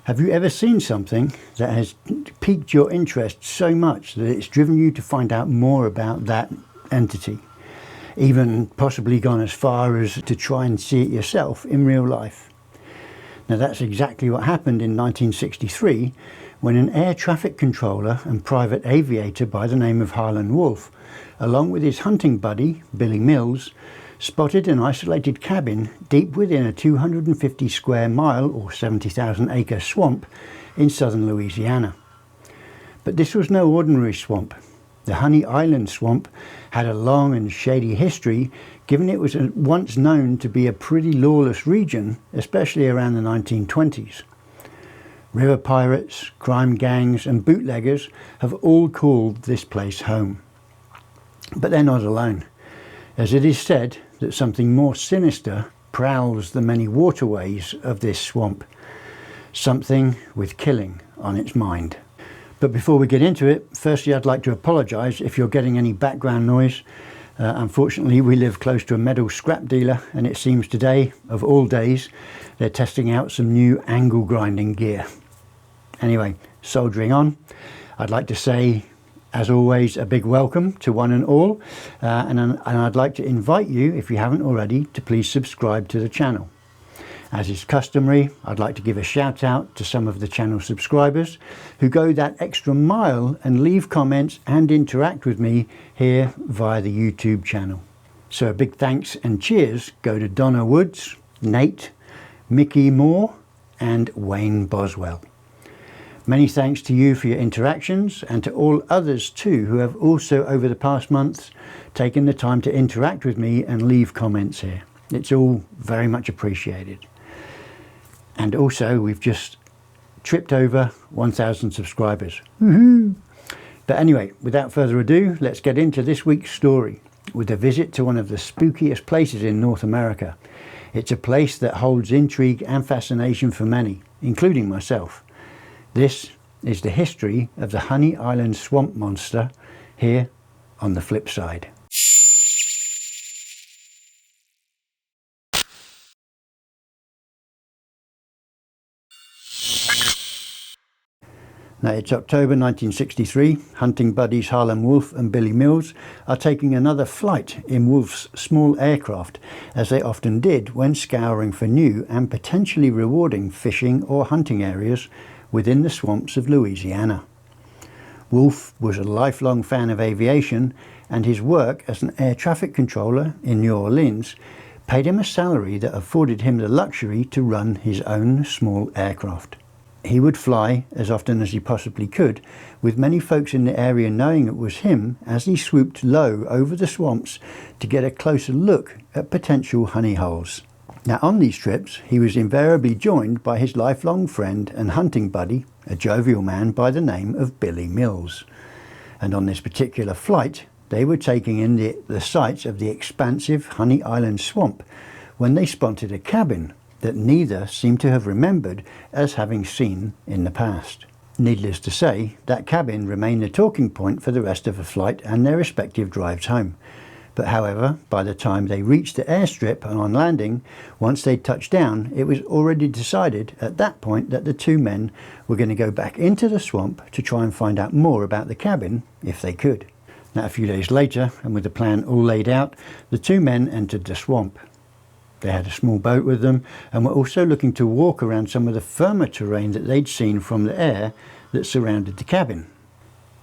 Have you ever seen something that has piqued your interest so much that it's driven you to find out more about that entity? Even possibly gone as far as to try and see it yourself in real life? Now that's exactly what happened in 1963 when an air traffic controller and private aviator by the name of Harlan Wolff, along with his hunting buddy Billy Mills, spotted an isolated cabin deep within a 250 square mile or 70,000 acre swamp in southern Louisiana. But this was no ordinary swamp. The Honey Island swamp had a long and shady history, given it was once known to be a pretty lawless region, especially around the 1920s. River pirates, crime gangs and bootleggers have all called this place home. But they're not alone, as it is said that something more sinister prowls the many waterways of this swamp, something with killing on its mind. But before we get into it, firstly I'd like to apologise if you're getting any background noise. Unfortunately we live close to a metal scrap dealer, and it seems today, of all days, they're testing out some new angle grinding gear. Anyway, soldiering on, I'd like to say, as always, a big welcome to one and all, and I'd like to invite you, if you haven't already, to please subscribe to the channel. As is customary, I'd like to give a shout out to some of the channel subscribers who go that extra mile and leave comments and interact with me here via the YouTube channel. So a big thanks and cheers go to Donna Woods, Nate, Mickey Moore and Wayne Boswell. Many thanks to you for your interactions, and to all others too who have also over the past months taken the time to interact with me and leave comments here. It's all very much appreciated. And also we've just tripped over 1,000 subscribers. Woohoo! But anyway, without further ado, let's get into this week's story with a visit to one of the spookiest places in North America. It's a place that holds intrigue and fascination for many, including myself. This is the history of the Honey Island swamp monster here on the flip side. Now it's October 1963. Hunting buddies Harlan Wolff and Billy Mills are taking another flight in Wolff's small aircraft, as they often did when scouring for new and potentially rewarding fishing or hunting areas within the swamps of Louisiana. Wolff was a lifelong fan of aviation, and his work as an air traffic controller in New Orleans paid him a salary that afforded him the luxury to run his own small aircraft. He would fly as often as he possibly could, with many folks in the area knowing it was him as he swooped low over the swamps to get a closer look at potential honey holes. Now on these trips he was invariably joined by his lifelong friend and hunting buddy, a jovial man by the name of Billy Mills. And on this particular flight they were taking in the sights of the expansive Honey Island swamp when they spotted a cabin that neither seemed to have remembered as having seen in the past. Needless to say, that cabin remained the talking point for the rest of the flight and their respective drives home. But however, by the time they reached the airstrip and on landing, once they touched down, it was already decided at that point that the two men were going to go back into the swamp to try and find out more about the cabin if they could. Now a few days later, and with the plan all laid out, the two men entered the swamp. They had a small boat with them and were also looking to walk around some of the firmer terrain that they'd seen from the air that surrounded the cabin.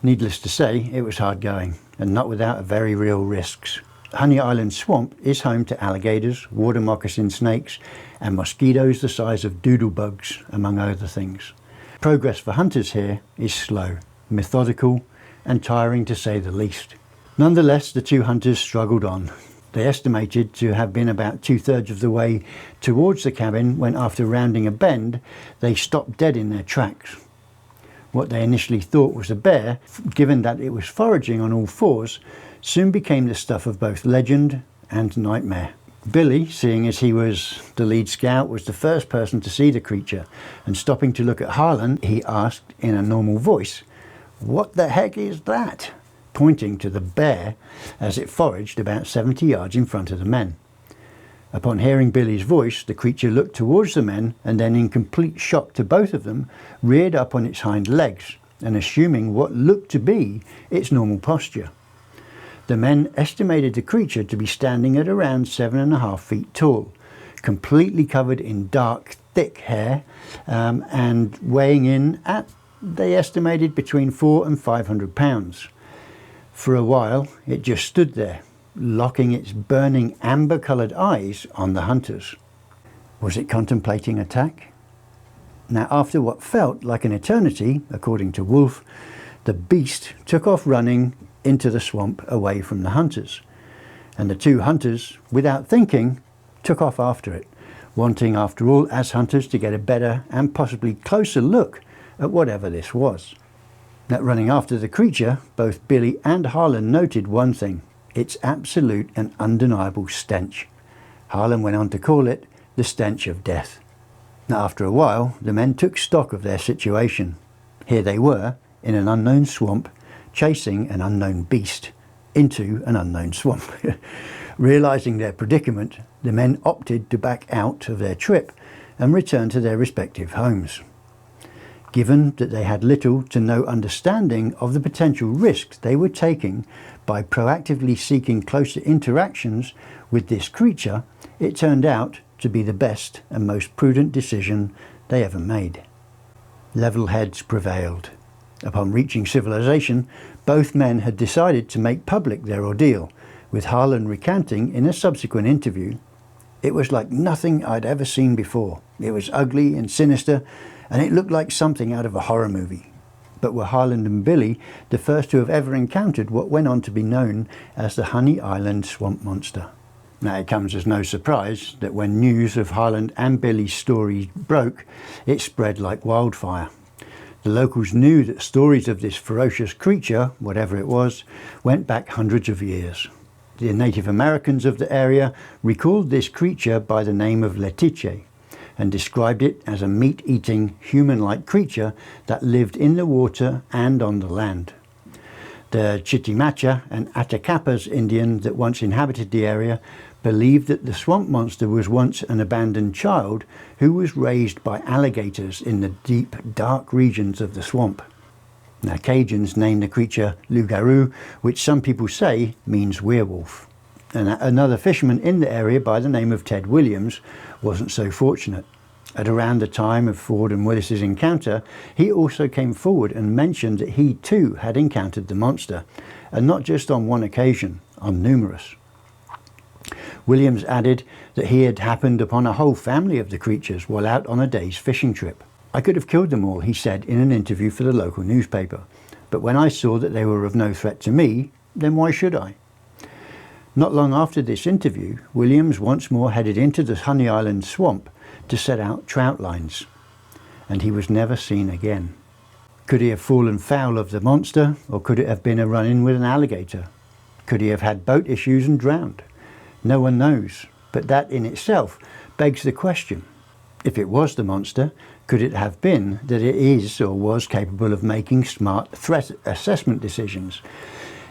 Needless to say, it was hard going, and not without very real risks. Honey Island Swamp is home to alligators, water moccasin snakes and mosquitoes the size of doodlebugs, among other things. Progress for hunters here is slow, methodical and tiring to say the least. Nonetheless, the two hunters struggled on. They estimated to have been about 2/3 of the way towards the cabin when, after rounding a bend, they stopped dead in their tracks. What they initially thought was a bear, given that it was foraging on all fours, soon became the stuff of both legend and nightmare. Billy, seeing as he was the lead scout, was the first person to see the creature, and stopping to look at Harlan, he asked in a normal voice, "What the heck is that?" pointing to the bear as it foraged about 70 yards in front of the men. Upon hearing Billy's voice, the creature looked towards the men and then, in complete shock to both of them, reared up on its hind legs and assuming what looked to be its normal posture. The men estimated the creature to be standing at around 7.5 feet tall, completely covered in dark, thick hair, and weighing in at, they estimated, between 400 and 500 pounds. For a while, it just stood there, locking its burning amber-coloured eyes on the hunters. Was it contemplating attack? Now, after what felt like an eternity, according to Wolf, the beast took off running into the swamp away from the hunters, and the two hunters, without thinking, took off after it, wanting, after all, as hunters, to get a better and possibly closer look at whatever this was. Now, running after the creature, both Billy and Harlan noted one thing: its absolute and undeniable stench. Harlan went on to call it the stench of death. Now, after a while, the men took stock of their situation. Here they were, in an unknown swamp, chasing an unknown beast into an unknown swamp. Realising their predicament, the men opted to back out of their trip and return to their respective homes. Given that they had little to no understanding of the potential risks they were taking by proactively seeking closer interactions with this creature, it turned out to be the best and most prudent decision they ever made. Level heads prevailed. Upon reaching civilization, both men had decided to make public their ordeal, with Harlan recanting in a subsequent interview, "It was like nothing I'd ever seen before. It was ugly and sinister, and it looked like something out of a horror movie." But were Harlan and Billy the first to have ever encountered what went on to be known as the Honey Island Swamp Monster? Now, it comes as no surprise that when news of Harlan and Billy's story broke, it spread like wildfire. The locals knew that stories of this ferocious creature, whatever it was, went back hundreds of years. The Native Americans of the area recalled this creature by the name of Letiche and described it as a meat-eating, human-like creature that lived in the water and on the land. The Chitimacha and Atacapas Indian that once inhabited the area believed that the swamp monster was once an abandoned child who was raised by alligators in the deep, dark regions of the swamp. Now, Cajuns named the creature Loup-garou, which some people say means werewolf. And another fisherman in the area by the name of Ted Williams wasn't so fortunate. At around the time of Ford and Willis's encounter, he also came forward and mentioned that he too had encountered the monster, and not just on one occasion, on numerous. Williams added that he had happened upon a whole family of the creatures while out on a day's fishing trip. "I could have killed them all," he said in an interview for the local newspaper, "but when I saw that they were of no threat to me, then why should I?" Not long after this interview, Williams once more headed into the Honey Island swamp to set out trout lines, and he was never seen again. Could he have fallen foul of the monster, or could it have been a run-in with an alligator? Could he have had boat issues and drowned? No one knows, but that in itself begs the question: if it was the monster, could it have been that it is or was capable of making smart threat assessment decisions?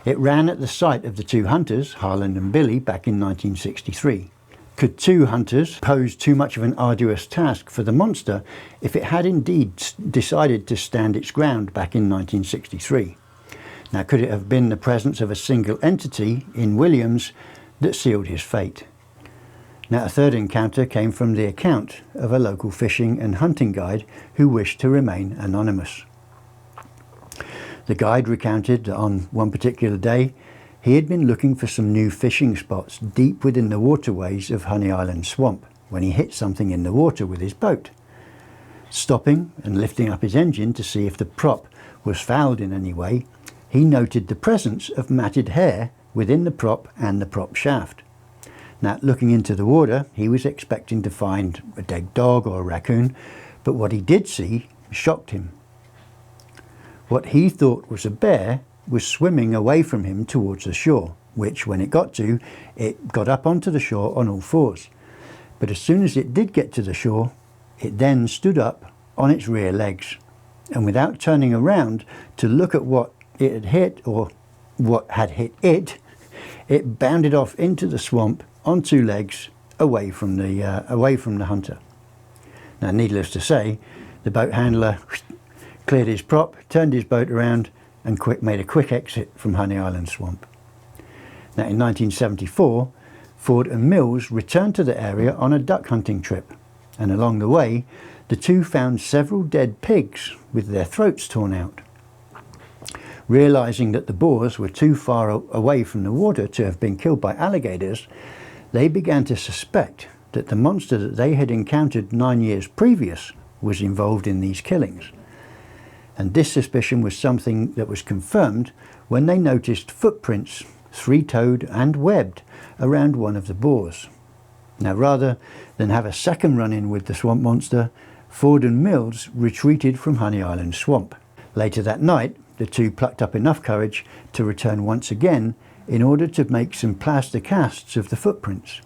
It ran at the sight of the two hunters, Harlan and Billy, back in 1963. Could two hunters pose too much of an arduous task for the monster if it had indeed decided to stand its ground back in 1963? Now, could it have been the presence of a single entity in Williams that sealed his fate? Now, a third encounter came from the account of a local fishing and hunting guide who wished to remain anonymous. The guide recounted that on one particular day, he had been looking for some new fishing spots deep within the waterways of Honey Island Swamp when he hit something in the water with his boat. Stopping and lifting up his engine to see if the prop was fouled in any way, he noted the presence of matted hair within the prop and the prop shaft. Now, looking into the water, he was expecting to find a dead dog or a raccoon, but what he did see shocked him. What he thought was a bear was swimming away from him towards the shore, which, when it got up onto the shore on all fours. But as soon as it did get to the shore, it then stood up on its rear legs, and without turning around to look at what it had hit or what had hit it, it bounded off into the swamp on two legs away from the hunter. Now, needless to say, the boat handler cleared his prop, turned his boat around and made a quick exit from Honey Island Swamp. Now, in 1974, Ford and Mills returned to the area on a duck hunting trip, and along the way the two found several dead pigs with their throats torn out. Realizing that the boars were too far away from the water to have been killed by alligators, they began to suspect that the monster that they had encountered 9 years previous was involved in these killings. And this suspicion was something that was confirmed when they noticed footprints, three-toed and webbed, around one of the boars. Now, rather than have a second run-in with the swamp monster, Ford and Mills retreated from Honey Island Swamp. Later that night, the two plucked up enough courage to return once again in order to make some plaster casts of the footprints.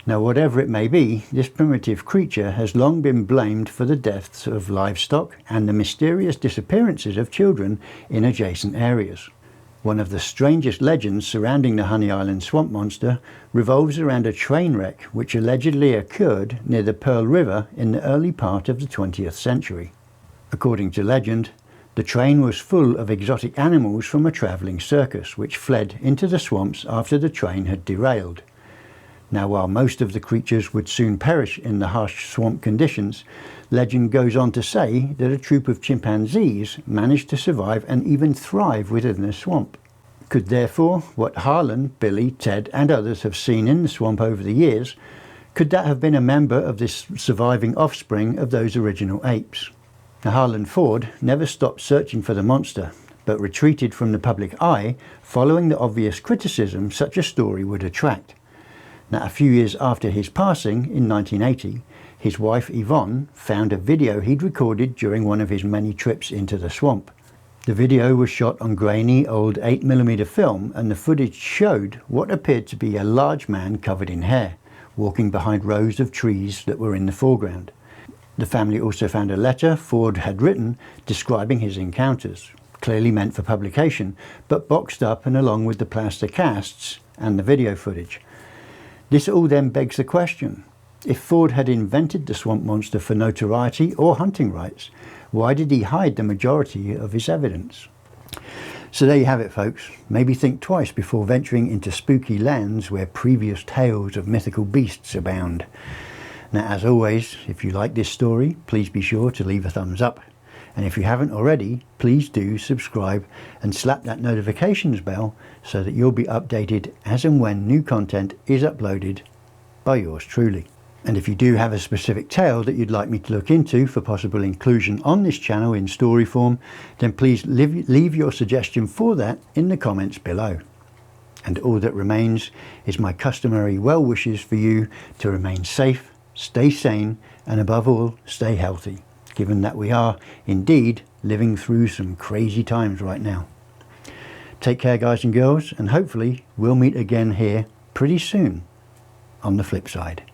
Now, whatever it may be, this primitive creature has long been blamed for the deaths of livestock and the mysterious disappearances of children in adjacent areas. One of the strangest legends surrounding the Honey Island Swamp monster revolves around a train wreck which allegedly occurred near the Pearl River in the early part of the 20th century. According to legend, the train was full of exotic animals from a travelling circus which fled into the swamps after the train had derailed. Now, while most of the creatures would soon perish in the harsh swamp conditions, legend goes on to say that a troop of chimpanzees managed to survive and even thrive within the swamp. Could therefore what Harlan, Billy, Ted and others have seen in the swamp over the years, could that have been a member of this surviving offspring of those original apes? Now, Harlan Ford never stopped searching for the monster, but retreated from the public eye following the obvious criticism such a story would attract. Now, a few years after his passing, in 1980, his wife Yvonne found a video he'd recorded during one of his many trips into the swamp. The video was shot on grainy old 8mm film, and the footage showed what appeared to be a large man covered in hair, walking behind rows of trees that were in the foreground. The family also found a letter Ford had written describing his encounters, clearly meant for publication, but boxed up and along with the plaster casts and the video footage. This all then begs the question, if Ford had invented the swamp monster for notoriety or hunting rights, why did he hide the majority of his evidence? So there you have it, folks. Maybe think twice before venturing into spooky lands where previous tales of mythical beasts abound. Now, as always, if you like this story, please be sure to leave a thumbs up. And if you haven't already, please do subscribe and slap that notifications bell so that you'll be updated as and when new content is uploaded by yours truly. And if you do have a specific tale that you'd like me to look into for possible inclusion on this channel in story form, then please leave your suggestion for that in the comments below. And all that remains is my customary well wishes for you to remain safe, stay sane, and above all, stay healthy, given that we are indeed living through some crazy times right now. Take care, guys and girls, and hopefully we'll meet again here pretty soon on the flip side.